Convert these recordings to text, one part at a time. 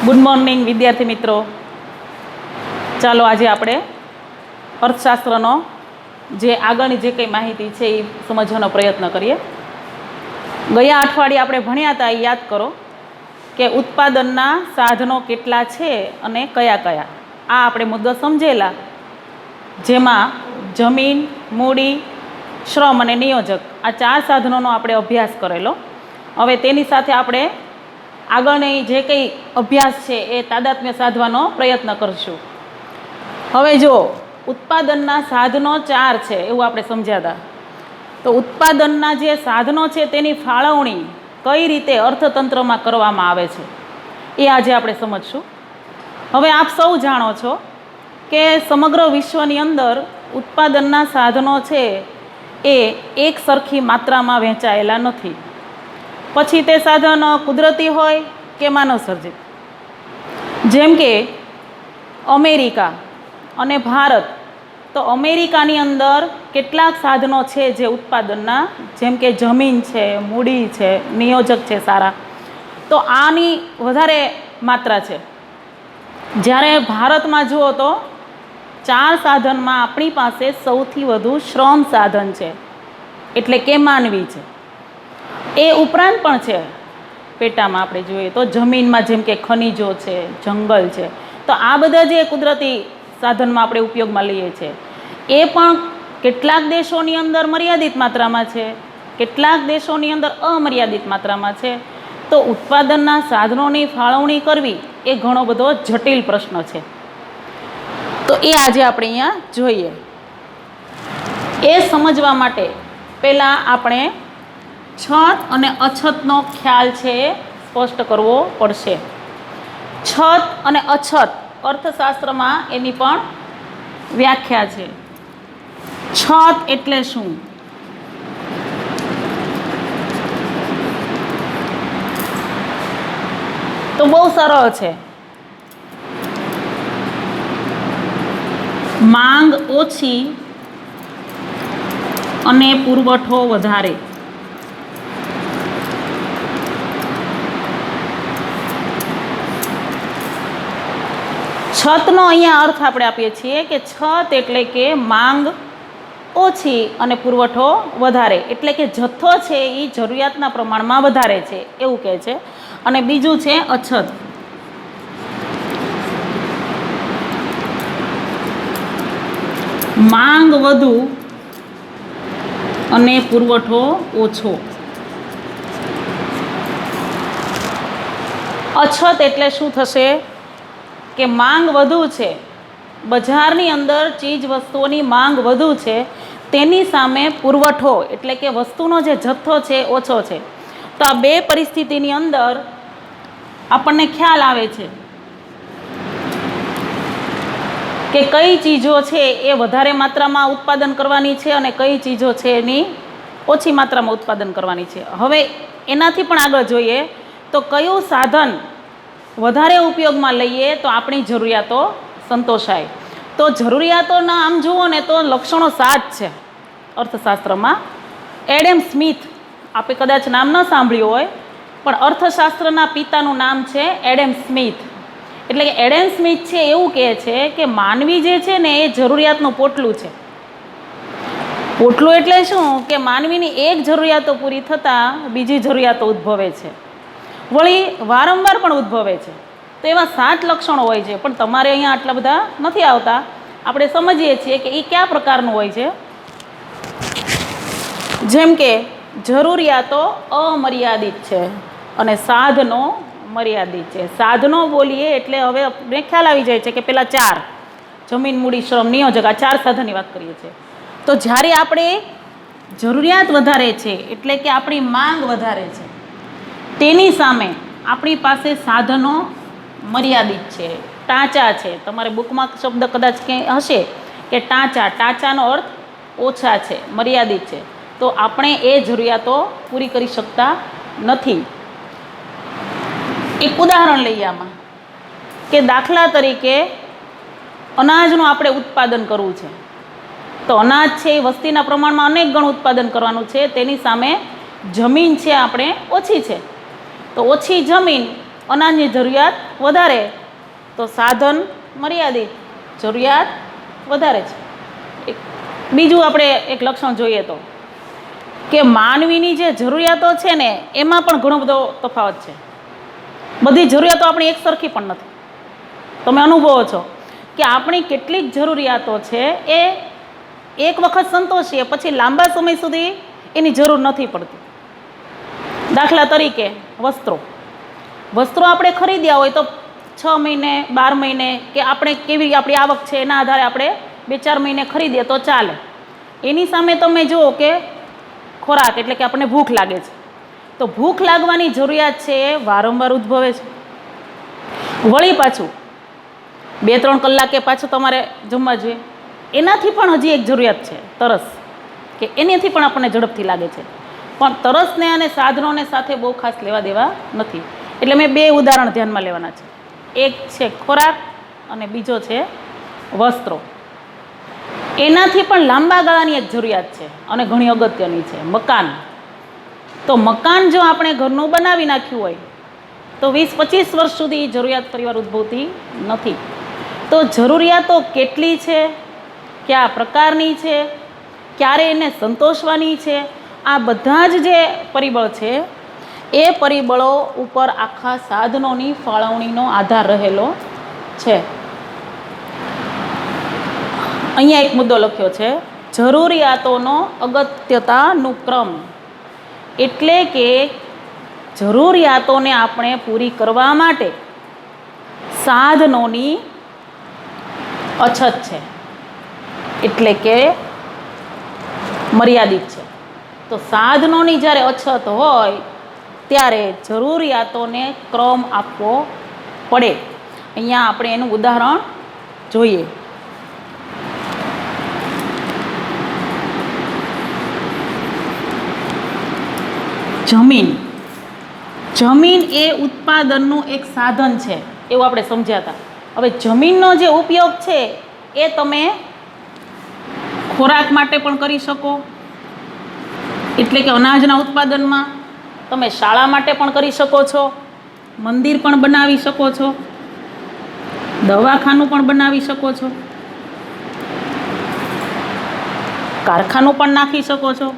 Good morning વિદ્યાર્થી મિત્રો. ચાલો આજે આપણે અર્થશાસ્ત્રનો જે આગળની જે કંઈ માહિતી છે એ સમજવાનો પ્રયત્ન કરીએ. ગયા અઠવાડિયે આપણે ભણ્યા હતા એ યાદ કરો કે ઉત્પાદનના સાધનો કેટલા છે અને કયા કયા, આ આપણે મુદ્દો સમજેલા, જેમાં જમીન, મૂડી, શ્રમ અને નિયોજક આ 4 સાધનોનો આપણે અભ્યાસ કરેલો. હવે તેની સાથે આપણે આગળની જે કંઈ અભ્યાસ છે એ તાદાત્મ્ય સાધવાનો પ્રયત્ન કરશું. હવે જો ઉત્પાદનના સાધનો 4 છે એવું આપણે સમજ્યા હતા, તો ઉત્પાદનના જે સાધનો છે તેની ફાળવણી કઈ રીતે અર્થતંત્રમાં કરવામાં આવે છે એ આજે આપણે સમજશું. હવે આપ સૌ જાણો છો કે સમગ્ર વિશ્વની અંદર ઉત્પાદનના સાધનો છે એ એક સરખી માત્રામાં વહેંચાયેલા નથી. પછી તે સાધનો કુદરતી હોય કે માનવસર્જિત. જેમ કે અમેરિકા અને ભારત, તો અમેરિકાની અંદર કેટલાક સાધનો છે જે ઉત્પાદનના, જેમ કે જમીન છે, મૂડી છે, નિયોજક છે સારા, તો આની વધારે માત્રા છે. જ્યારે ભારતમાં જુઓ તો 4 સાધનમાં આપણી પાસે સૌથી વધુ શ્રમ સાધન છે, એટલે કે માનવી છે. એ ઉપરાંત પણ છે પેટામાં આપણે જોઈએ તો જમીનમાં જેમ કે ખનિજો છે, જંગલ છે, તો આ બધા જે કુદરતી સાધનમાં આપણે ઉપયોગમાં લઈએ છીએ એ પણ કેટલાક દેશોની અંદર મર્યાદિત માત્રામાં છે, કેટલાક દેશોની અંદર અમર્યાદિત માત્રામાં છે. તો ઉત્પાદનના સાધનોની ફાળવણી કરવી એ ઘણો બધો જટિલ પ્રશ્ન છે. તો એ આજે આપણે અહીંયા જોઈએ. એ સમજવા માટે પહેલાં આપણે છત અને અછતનો ખ્યાલ છે એ સ્પષ્ટ કરવો પડશે. છત અને અછત અર્થશાસ્ત્રમાં એની પણ વ્યાખ્યા છે. છત એટલે શું? તો બહુ સરળ છે. માંગ ઓછી અને પુરવઠો વધારે. છતનો અહીંયા અર્થ આપણે આપીએ છીએ કે છત એટલે કે માંગ ઓછી અને પુરવઠો વધારે, એટલે કે જથ્થો છે એ જરૂરિયાતના પ્રમાણમાં વધારે છે એવું કહે છે. અને બીજું છે અછત. માંગ વધુ અને પુરવઠો ઓછો. અછત એટલે શું થશે કે માંગ વધુ છે, બજારની અંદર ચીજ વસ્તુઓની માંગ વધુ છે, તેની સામે પુરવઠો એટલે કે વસ્તુનો જે જથ્થો છે ઓછો છે. તો આ બે પરિસ્થિતિની અંદર આપણને ખ્યાલ આવે છે કે કઈ ચીજો છે એ વધારે માત્રામાં ઉત્પાદન કરવાની છે અને કઈ ચીજો છે એની ઓછી માત્રામાં ઉત્પાદન કરવાની છે. હવે એનાથી પણ આગળ જોઈએ તો કયું સાધન વધારે ઉપયોગમાં લઈએ તો આપણી જરૂરિયાતો સંતોષાય. તો જરૂરિયાતોના આમ જુઓ ને તો લક્ષણો 7 છે અર્થશાસ્ત્રમાં. એડમ સ્મિથ, આપણે કદાચ નામ ન સાંભળ્યું હોય, પણ અર્થશાસ્ત્રના પિતાનું નામ છે એડમ સ્મિથ. એટલે કે એડમ સ્મિથ છે એવું કહે છે કે માનવી જે છે ને એ જરૂરિયાતનું પોટલું છે. પોટલું એટલે શું કે માનવીની એક જરૂરિયાતો પૂરી થતાં બીજી જરૂરિયાતો ઉદ્ભવે છે, વળી વારંવાર પણ ઉદ્ભવે છે. તો એવા 7 લક્ષણો હોય છે, પણ તમારે અહીંયા આટલા બધા નથી આવતા. આપણે સમજીએ છીએ કે એ કયા પ્રકારનું હોય છે. જેમ કે જરૂરિયાતો અમર્યાદિત છે અને સાધનો મર્યાદિત છે. સાધનો બોલીએ એટલે હવે આપણે ખ્યાલ આવી જાય છે કે પેલા 4 જમીન, મૂડી, શ્રમ, નિયોજક, આ 4 સાધનની વાત કરીએ છીએ. તો જ્યારે આપણે જરૂરિયાત વધારે છે એટલે કે આપણી માંગ વધારે છે, તેની સામે આપણી પાસે સાધનો મર્યાદિત છે, ટાંચા છે. તમારે બુકમાં શબ્દ કદાચ ક્યાંય હશે કે ટાંચા. ટાંચાનો અર્થ ઓછા છે, મર્યાદિત છે. તો આપણે એ જરૂરિયાતો પૂરી કરી શકતા નથી. એક ઉદાહરણ લઈએ આમાં, કે દાખલા તરીકે અનાજનું આપણે ઉત્પાદન કરવું છે, તો અનાજ છે એ વસ્તીના પ્રમાણમાં અનેક ગણું ઉત્પાદન કરવાનું છે, તેની સામે જમીન છે આપણે ઓછી છે. તો ઓછી જમીન અનાજની જરૂરિયાત વધારે, તો સાધન મર્યાદિત, જરૂરિયાત વધારે છે. બીજું આપણે એક લક્ષણ જોઈએ તો કે માનવીની જે જરૂરિયાતો છે ને એમાં પણ ઘણો બધો તફાવત છે. બધી જરૂરિયાતો આપણી એક સરખી પણ નથી. તમે અનુભવો છો કે આપણી કેટલીક જરૂરિયાતો છે એ એક વખત સંતોષીએ પછી લાંબા સમય સુધી એની જરૂર નથી પડતી. દાખલા તરીકે વસ્ત્રો આપણે ખરીદ્યા હોય તો 6 મહિને 12 મહિને કે આપણે કેવી આપણી આવક છે એના આધારે આપણે 2-4 મહિને ખરીદીએ તો ચાલે. એની સામે તમે જુઓ કે ખોરાક એટલે કે આપણને ભૂખ લાગે છે, તો ભૂખ લાગવાની જરૂરિયાત છે એ વારંવાર ઉદ્ભવે છે. વળી પાછું 2-3 કલાકે પાછું તમારે જમવા જોઈએ, એનાથી પણ હજી એક જરૂરિયાત છે તરસ, કે એનાથી પણ આપણને ઝડપથી લાગે છે. પણ તરસને અને સાધનોને સાથે બહુ ખાસ લેવા દેવા નથી. એટલે મેં 2 ઉદાહરણ ધ્યાનમાં લેવાના છે. એક છે ખોરાક અને બીજો છે વસ્ત્રો. એનાથી પણ લાંબા ગાળાની એક જરૂરિયાત છે અને ઘણી અગત્યની છે મકાન. તો મકાન જો આપણે ઘરનું બનાવી નાખ્યું હોય તો 20-25 વર્ષ સુધી જરૂરિયાત ફરીવાર ઉદ્ભવતી નથી. તો જરૂરિયાતો કેટલી છે, કયા પ્રકારની છે, ક્યારે એને સંતોષવાની છે, આ બધા જ જે પરિબળ છે એ પરિબળો ઉપર આખા સાધનોની ફાળવણીનો આધાર રહેલો છે. અહીંયા એક મુદ્દો લખ્યો છે, જરૂરિયાતોનો અગત્યતાનુક્રમ. એટલે કે જરૂરિયાતોને આપણે પૂરી કરવા માટે સાધનોની અછત છે, એટલે કે મર્યાદિત છે. તો સાધનોની જ્યારે અછત હોય ત્યારે જરૂરિયાતોને ક્રમ આપવો પડે. અહીંયા આપણે એનું ઉદાહરણ જોઈએ. જમીન એ ઉત્પાદનનું એક સાધન છે એવું આપણે સમજ્યા હતા. હવે જમીનનો જે ઉપયોગ છે એ તમે ખોરાક માટે પણ કરી શકો, એટલે કે અનાજના ઉત્પાદનમાં, તમે શાળા માટે પણ કરી શકો છો, મંદિર પણ બનાવી શકો છો, દવાખાનું પણ બનાવી શકો છો, કારખાનું પણ નાખી શકો છો.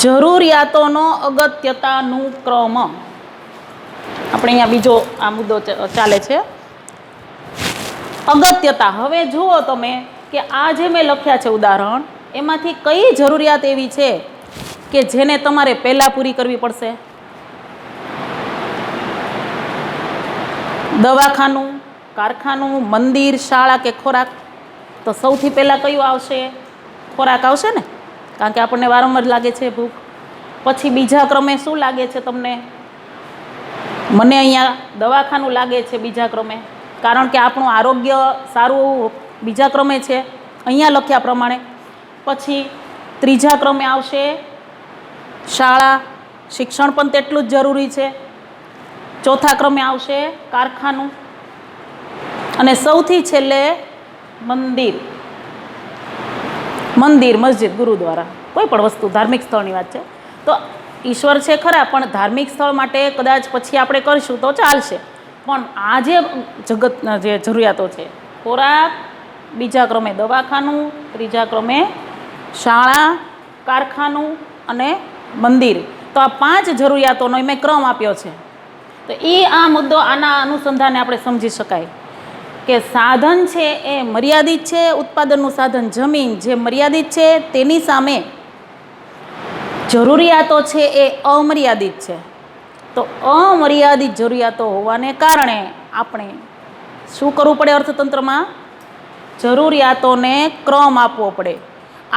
જરૂરિયાતોનો અગત્યતાનુક્રમ. આપણે અહીંયા બીજો આ મુદ્દો ચાલે છે, અગત્યતા. હવે જુઓ તમે કે આ જે મેં લખ્યા છે ઉદાહરણ, એમાંથી કઈ જરૂરિયાત એવી છે કે જેને તમારે પહેલાં પૂરી કરવી પડશે? દવાખાનું, કારખાનું, મંદિર, શાળા કે ખોરાક? તો સૌથી પહેલાં કયું આવશે? ખોરાક આવશે ને, કારણ કે આપણને વારંવાર લાગે છે ભૂખ. પછી બીજા ક્રમે શું લાગે છે તમને? મને અહીંયા દવાખાનું લાગે છે બીજા ક્રમે, કારણ કે આપણું આરોગ્ય સારું બીજા ક્રમે છે અહીંયા લખ્યા પ્રમાણે. પછી ત્રીજા ક્રમે આવશે શાળા, શિક્ષણ પણ તેટલું જ જરૂરી છે. ચોથા ક્રમે આવશે કારખાનું અને સૌથી છેલ્લે મંદિર, મસ્જિદ, ગુરુદ્વારા, કોઈ પણ વસ્તુ ધાર્મિક સ્થળની વાત છે. તો ઈશ્વર છે ખરા, પણ ધાર્મિક સ્થળ માટે કદાચ પછી આપણે કરીશું તો ચાલશે. પણ આ જે જગતના જે જરૂરિયાતો છે, ખોરાક, બીજા ક્રમે દવાખાનું, ત્રીજા ક્રમે શાળા, કારખાનું અને મંદિર, તો આ 5 જરૂરિયાતોનો મેં ક્રમ આપ્યો છે. તો એ આ મુદ્દો આના અનુસંધાને આપણે સમજી શકાય કે સાધન છે એ મર્યાદિત છે. ઉત્પાદનનું સાધન જમીન જે મર્યાદિત છે, તેની સામે જરૂરિયાતો છે એ અમર્યાદિત છે. તો અમર્યાદિત જરૂરિયાતો હોવાને કારણે આપણે શું કરવું પડે? અર્થતંત્રમાં જરૂરિયાતોને ક્રમ આપવો પડે.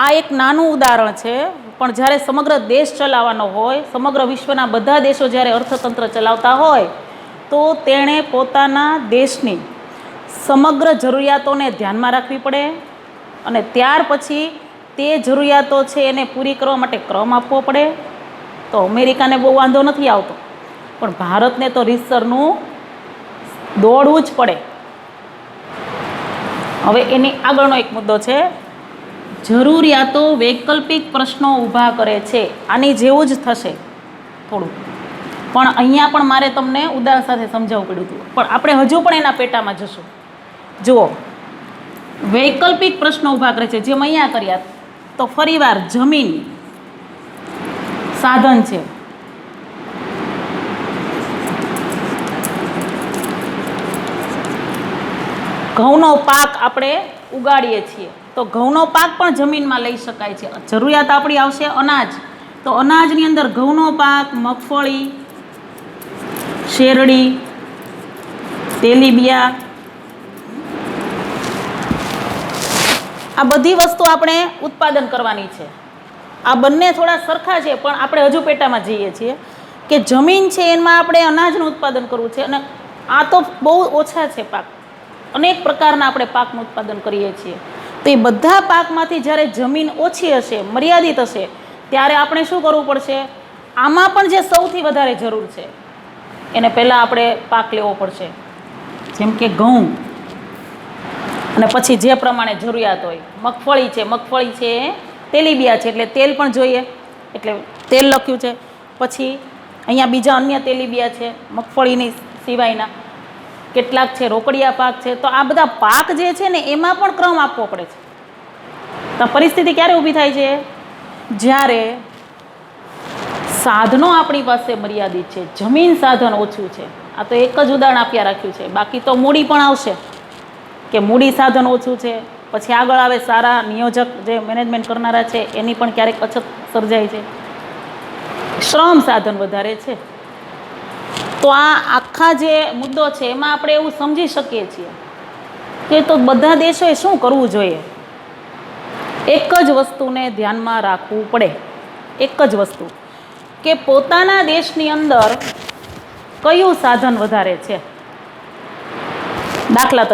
આ એક નાનું ઉદાહરણ છે, પણ જ્યારે સમગ્ર દેશ ચલાવવાનો હોય, સમગ્ર વિશ્વના બધા દેશો જ્યારે અર્થતંત્ર ચલાવતા હોય તો તેણે પોતાના દેશની સમગ્ર જરૂરિયાતોને ધ્યાનમાં રાખવી પડે અને ત્યાર પછી તે જરૂરિયાતો છે એને પૂરી કરવા માટે ક્રમ આપવો પડે. તો અમેરિકાને બહુ વાંધો નથી આવતો, પણ ભારતને તો રીતસરનું દોડવું જ પડે. હવે એની આગળનો એક મુદ્દો છે, જરૂરિયાતો વૈકલ્પિક પ્રશ્નો ઊભા કરે છે. આની જેવું જ થશે. થોડું, પણ અહીંયા પણ મારે તમને ઉદાહરણ સાથે સમજાવવું પડ્યું હતું, પણ આપણે હજુ પણ એના પેટામાં જશું. જુઓ, વૈકલ્પિક પ્રશ્નો ઊભા કરે છે, જેમ અહીંયા કર્યા. તો ફરીવાર જમીન સાધન છે. ઘઉંનો પાક આપણે ઉગાડીએ છીએ, તો ઘઉંનો પાક પણ જમીનમાં લઈ શકાય છે. જરૂરિયાત આપણી આવશે અનાજ, તો અનાજની અંદર ઘઉંનો પાક, મગફળી, શેરડી, તેલીબિયા, આ બધી વસ્તુ આપણે ઉત્પાદન કરવાની છે. આ બંને થોડા સરખા છે, પણ આપણે હજુ પેટામાં જઈએ છીએ કે જમીન છે એમાં આપણે અનાજનું ઉત્પાદન કરવું છે, અને આ તો બહુ ઓછા છે પાક. અનેક પ્રકારના આપણે પાકનું ઉત્પાદન કરીએ છીએ. તો એ બધા પાકમાંથી જ્યારે જમીન ઓછી હશે, મર્યાદિત હશે, ત્યારે આપણે શું કરવું પડશે? આમાં પણ જે સૌથી વધારે જરૂર છે એને પહેલાં આપણે પાક લેવો પડશે, જેમ કે ઘઉં, અને પછી જે પ્રમાણે જરૂરિયાત હોય. મગફળી છે તેલીબિયા છે, એટલે તેલ પણ જોઈએ, એટલે તેલ લખ્યું છે. પછી અહીંયા બીજા અન્ય તેલીબિયા છે, મગફળીની સિવાયના કેટલાક છે, રોકડિયા પાક છે. તો આ બધા પાક જે છે ને એમાં પણ ક્રમ આપવો પડે છે. તો પરિસ્થિતિ ક્યારે ઊભી થાય છે? જ્યારે સાધનો આપણી પાસે મર્યાદિત છે, જમીન સાધન ઓછું છે. આ તો એક જ ઉદાહરણ આપ્યા રાખ્યું છે, બાકી તો મૂડી પણ આવશે કે મૂડી સાધન ઓછું છે. પછી આગળ આવે સારા નિયોજક જે મેનેજમેન્ટ કરનારા છે એની પણ ક્યારેક અછત સર્જાય છે. શ્રમ સાધન વધારે છે. તો આ આખા જે મુદ્દો છે એમાં આપણે એવું સમજી શકીએ છીએ કે તો બધા દેશોએ શું કરવું જોઈએ? એક જ વસ્તુને ધ્યાનમાં રાખવું પડે, એક જ વસ્તુ, કે પોતાના દેશની અંદર કયું સાધન વધારે છે. દાખલા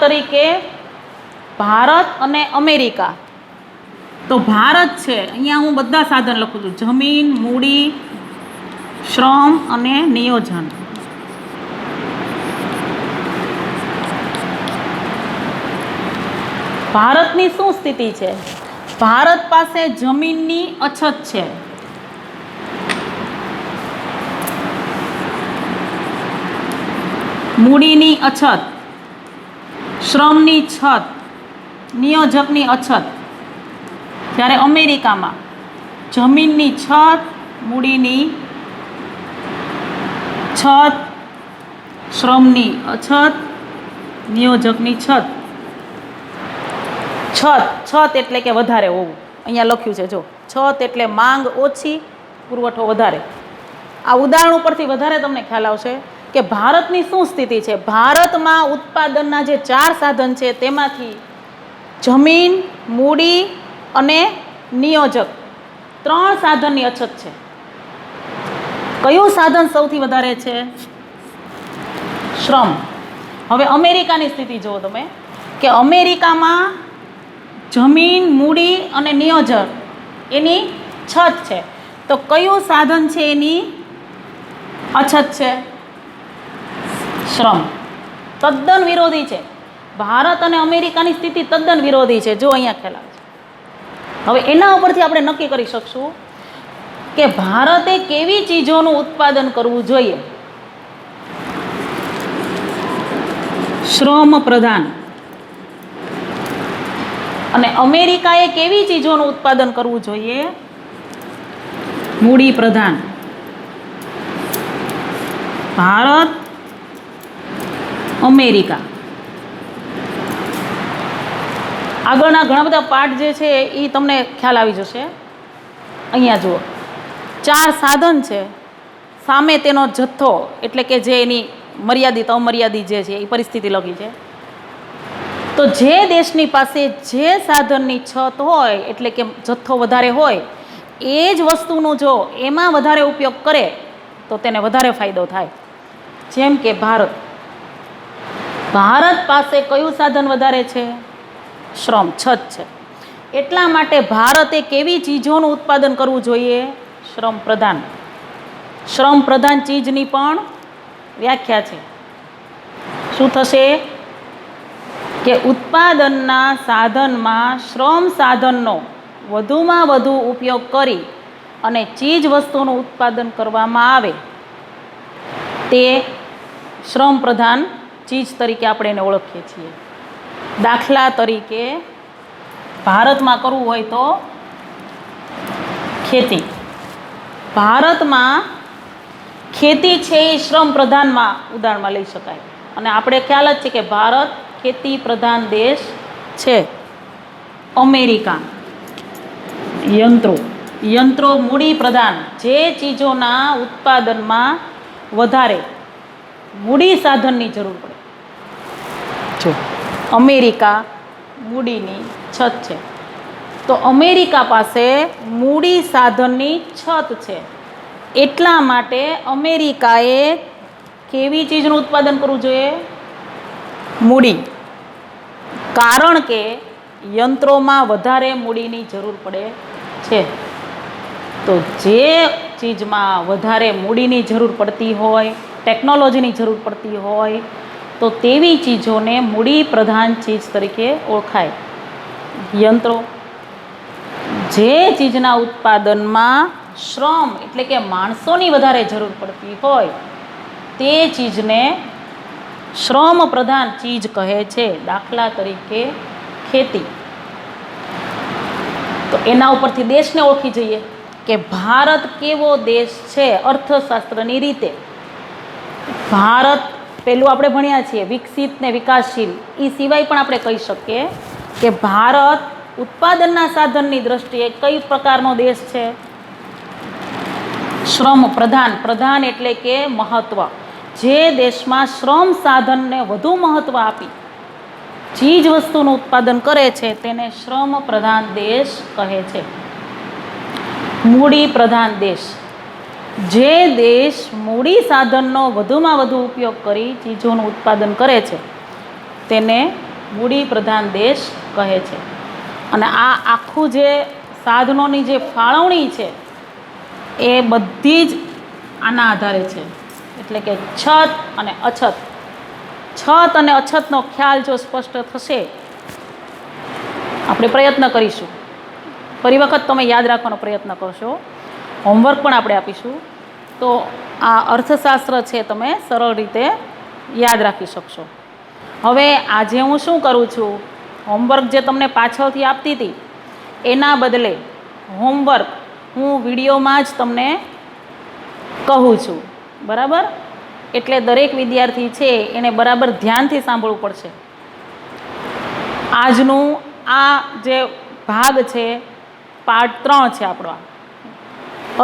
તરીકે ભારત અને અમેરિકા. તો ભારત છે, અહીંયા હું બધા સાધન લખું છું: જમીન, મૂડી, શ્રમ અને નિયોજન. ભારતની શું સ્થિતિ છે? ભારત પાસે જમીનની અછત છે. મૂડીની અછત, શ્રમની છત, નિયોજકની અછત. જ્યારે અમેરિકામાં જમીનની છત, મૂડીની છત, શ્રમની અછત, નિયોજકની છત. છત એટલે કે વધારે હોવું. અહીંયા લખ્યું છે, જો, છત એટલે માંગ ઓછી, પુરવઠો વધારે. આ ઉદાહરણ ઉપરથી વધારે તમને ખ્યાલ આવશે કે ભારતની શું સ્થિતિ છે. ભારતમાં ઉત્પાદનના જે 4 સાધન છે તેમાંથી જમીન, મૂડી અને નિયોજક 3 સાધનની અછત છે. કયું સાધન સૌથી વધારે છે? શ્રમ. હવે અમેરિકાની સ્થિતિ જુઓ તમે કે અમેરિકામાં જમીન, મૂડી અને નિયોજક એની છત છે. તો કયું સાધન છે એની અછત છે? શ્રમ. તદ્દન વિરોધી છે. ભારત અને અમેરિકાની સ્થિતિ તદ્દન વિરોધી છે. જો અહીંયા ખ્યાલ આવે છે. હવે એના ઉપરથી આપણે નક્કી કરી શકશું કે ભારતે કેવી ચીજોનું ઉત્પાદન કરવું જોઈએ. શ્રમ પ્રધાન. અને અમેરિકાએ કેવી ચીજોનું ઉત્પાદન કરવું જોઈએ? મૂડી પ્રધાન. ભારત, અમેરિકા. આગળના ઘણા બધા પાઠ જે છે એ તમને ખ્યાલ આવી જશે. અહીંયા જુઓ, 4 સાધન છે, સામે તેનો જથ્થો, એટલે કે જે એની મર્યાદિત અમર્યાદિત જે છે એ પરિસ્થિતિ લખી છે. તો જે દેશની પાસે જે સાધનની છત હોય, એટલે કે જથ્થો વધારે હોય, એ જ વસ્તુનો જો એમાં વધારે ઉપયોગ કરે તો તેને વધારે ફાયદો થાય. જેમ કે ભારત પાસે કયું સાધન વધારે છે? શ્રમ, છત છે. એટલા માટે ભારતે કેવી ચીજોનું ઉત્પાદન કરવું જોઈએ? શ્રમ પ્રધાન. શ્રમ પ્રધાન ચીજની પણ વ્યાખ્યા છે. શું થશે? કે ઉત્પાદનના સાધનમાં શ્રમ સાધનનો વધુમાં વધુ ઉપયોગ કરી અને ચીજ વસ્તુનું ઉત્પાદન કરવામાં આવે તે શ્રમ પ્રધાન ચીજ તરીકે આપણે એને ઓળખીએ છીએ. દાખલા તરીકે ભારતમાં કરવું હોય તો ખેતી. ભારતમાં ખેતી છે એ શ્રમ પ્રધાનમાં ઉદાહરણમાં લઈ શકાય. અને આપણે ખ્યાલ જ છે કે ભારત ખેતી પ્રધાન દેશ છે. અમેરિકા યંત્રો મૂડી પ્રધાન, જે ચીજોના ઉત્પાદનમાં વધારે મૂડી સાધનની જરૂર પડે. જો અમેરિકા મૂડીની છત છે, તો અમેરિકા પાસે મૂડી સાધનની છત છે. એટલા માટે અમેરિકાએ કેવી ચીજનું ઉત્પાદન કરવું જોઈએ? મૂડી. કારણ કે યંત્રોમાં વધારે મૂડીની જરૂર પડે છે. તો જે ચીજમાં વધારે મૂડીની જરૂર પડતી હોય, ટેકનોલોજીની જરૂર પડતી હોય, તો તેવી ચીજોને મૂડી પ્રધાન ચીજ તરીકે ઓળખાય. યંત્રો. જે ચીજના ઉત્પાદનમાં શ્રમ એટલે કે માણસોની વધારે જરૂર પડતી હોય તે ચીજને શ્રમ પ્રધાન ચીજ કહે છે. દાખલા તરીકે ખેતી. તો એના ઉપરથી દેશને ઓળખી જઈએ કે ભારત કેવો દેશ છે અર્થશાસ્ત્રની રીતે. ભારત પેલું આપણે ભણ્યા છીએ વિકસિત ને વિકાસશીલ. એ સિવાય પણ આપણે કહી શકીએ કે ભારત ઉત્પાદનના સાધનની દ્રષ્ટિએ કઈ પ્રકારનો દેશ છે? શ્રમ પ્રધાન. પ્રધાન એટલે કે મહત્વ. જે દેશમાં શ્રમ સાધનને વધુ મહત્વ આપી ચીજ વસ્તુનું ઉત્પાદન કરે છે તેને શ્રમ પ્રધાન દેશ કહે છે. મૂડી પ્રધાન દેશ. જે દેશ મૂડી સાધનનો વધુમાં વધુ ઉપયોગ કરી ચીજોનું ઉત્પાદન કરે છે તેને મૂડી પ્રધાન દેશ કહે છે. અને આ આખું જે સાધનોની જે ફાળવણી છે એ બધી જ આના આધારે છે. એટલે કે છત અને અછત. છત અને અછતનો ખ્યાલ જો સ્પષ્ટ થશે, આપણે પ્રયત્ન કરીશું. ફરી વખત તમે યાદ રાખવાનો પ્રયત્ન કરશો. હોમવર્ક પણ આપણે આપીશું. તો આ અર્થશાસ્ત્ર છે તમે સરળ રીતે યાદ રાખી શકશો. હવે આજે હું શું કરું છું, હોમવર્ક જે તમને પાછળથી આપતી હતી એના બદલે હોમવર્ક હું વિડીયોમાં જ તમને કહું છું. બરાબર? એટલે દરેક વિદ્યાર્થી છે એને બરાબર ધ્યાનથી સાંભળવું પડશે. આજનું આ જે ભાગ છે પાર્ટ 3 છે આપણો.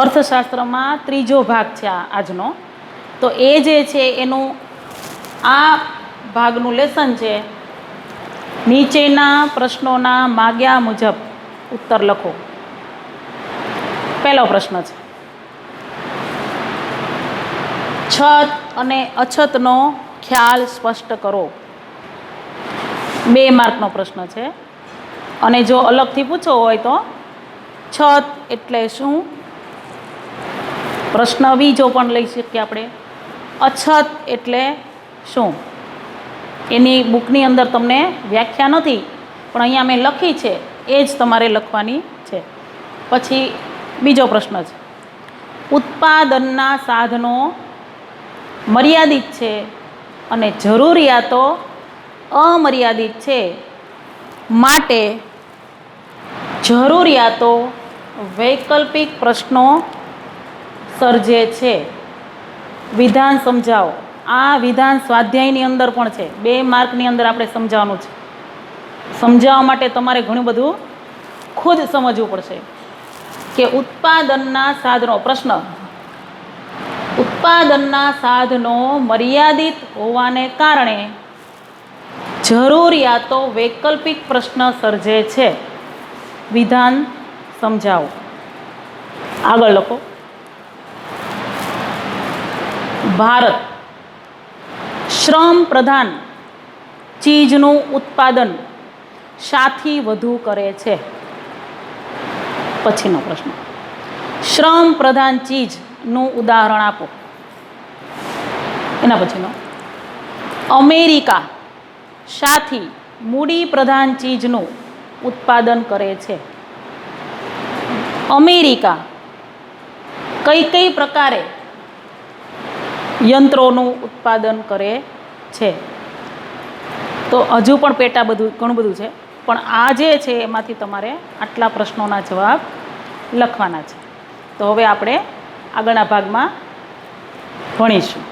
અર્થશાસ્ત્રમાં ત્રીજો ભાગ છે આજનો. તો એ જે છે એનું આ ભાગનું લેસન છે. નીચેના પ્રશ્નોના માગ્યા મુજબ ઉત્તર લખો. પહેલો પ્રશ્ન છે, છત અને અછતનો ખ્યાલ સ્પષ્ટ કરો. 2 માર્કનો પ્રશ્ન છે. અને જો અલગથી પૂછવો હોય તો છત એટલે શું? પ્રશ્ન બીજો પણ લઈ શકીએ આપણે. અછત એટલે શું? એની બુકની અંદર તમને વ્યાખ્યા નથી, પણ અહીંયા મેં લખી છે એ જ તમારે લખવાની છે. પછી બીજો પ્રશ્ન છે, ઉત્પાદનના સાધનો મર્યાદિત છે અને જરૂરિયાતો અમર્યાદિત છે, માટે જરૂરિયાતો વૈકલ્પિક પ્રશ્નો સર્જે છે. વિધાન સમજાવો. આ વિધાન સ્વાધ્યાયની અંદર પણ છે. 2 માર્કની અંદર આપણે સમજાવવાનું છે. સમજાવવા માટે તમારે ઘણું બધું ખુદ સમજવું પડશે કે ઉત્પાદનના સાધનો. પ્રશ્ન, ઉત્પાદનના સાધનો મર્યાદિત હોવાને કારણે જરૂરિયાતો વૈકલ્પિક પ્રશ્ન સર્જે છે. વિધાન સમજાવો. આગળ લખો. ભારત શ્રમ પ્રધાન ચીજનું ઉત્પાદન શાથી વધુ કરે છે? પછીનો પ્રશ્ન, શ્રમ પ્રધાન ચીજનું ઉદાહરણ આપો. એના પછીનો, અમેરિકા શાથી મૂડી પ્રધાન ચીજનું ઉત્પાદન કરે છે? અમેરિકા કઈ કઈ પ્રકારે યંત્રોનું ઉત્પાદન કરે છે? તો હજુ પણ પેટા ઘણું બધું છે, પણ આ જે છે એમાંથી તમારે આટલા પ્રશ્નોના જવાબ લખવાના છે. તો હવે આપણે આગળના ભાગમાં ભણીશું.